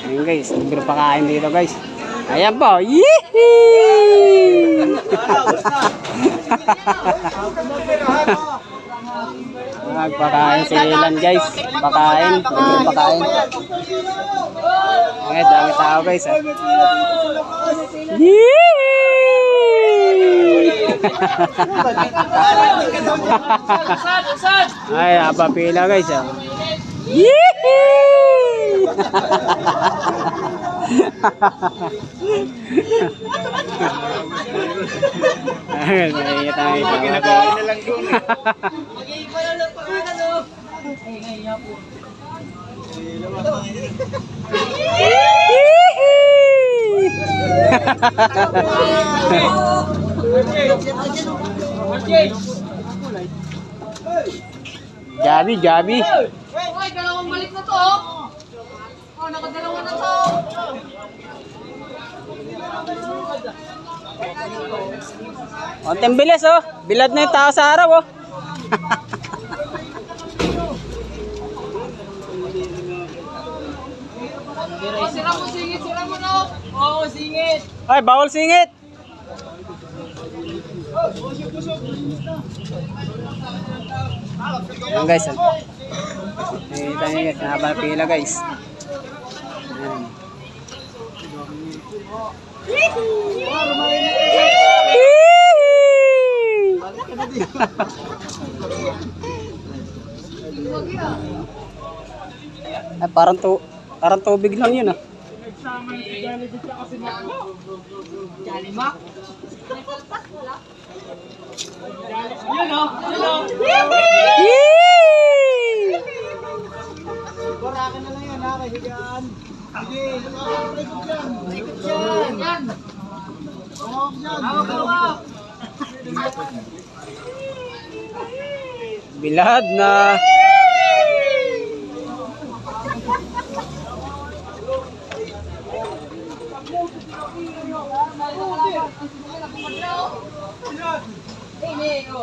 Ayan guys, libre pa kain dito guys. Ayan po. Yee! Magpakain si Ilan guys. Pakain, libre pakain. Ayan, dami tao guys. Yee! Ay, haba pila guys. Yee! Ay, nakikita tayo. Ginagawa na lang yun. Gabi, Gabi. Hoy, dalawang balik na to. Oh, nakadalawa na to. Konting bilis oh. Bilad na yung tao sa araw oh. Oh, sira mo singit, sira mo no. Oo, singit. Ay, bawal singit. Ayan guys. Nakita niyo guys, nahaba na pila guys. Ayan. Ay, parang tubig lang yun ah. Jalima? Yun o. Yee! Barakan na lang yan ha. Kahigaan. Sige. Ikot yan. Yan. Hawak yan. Hawak. Bilad na.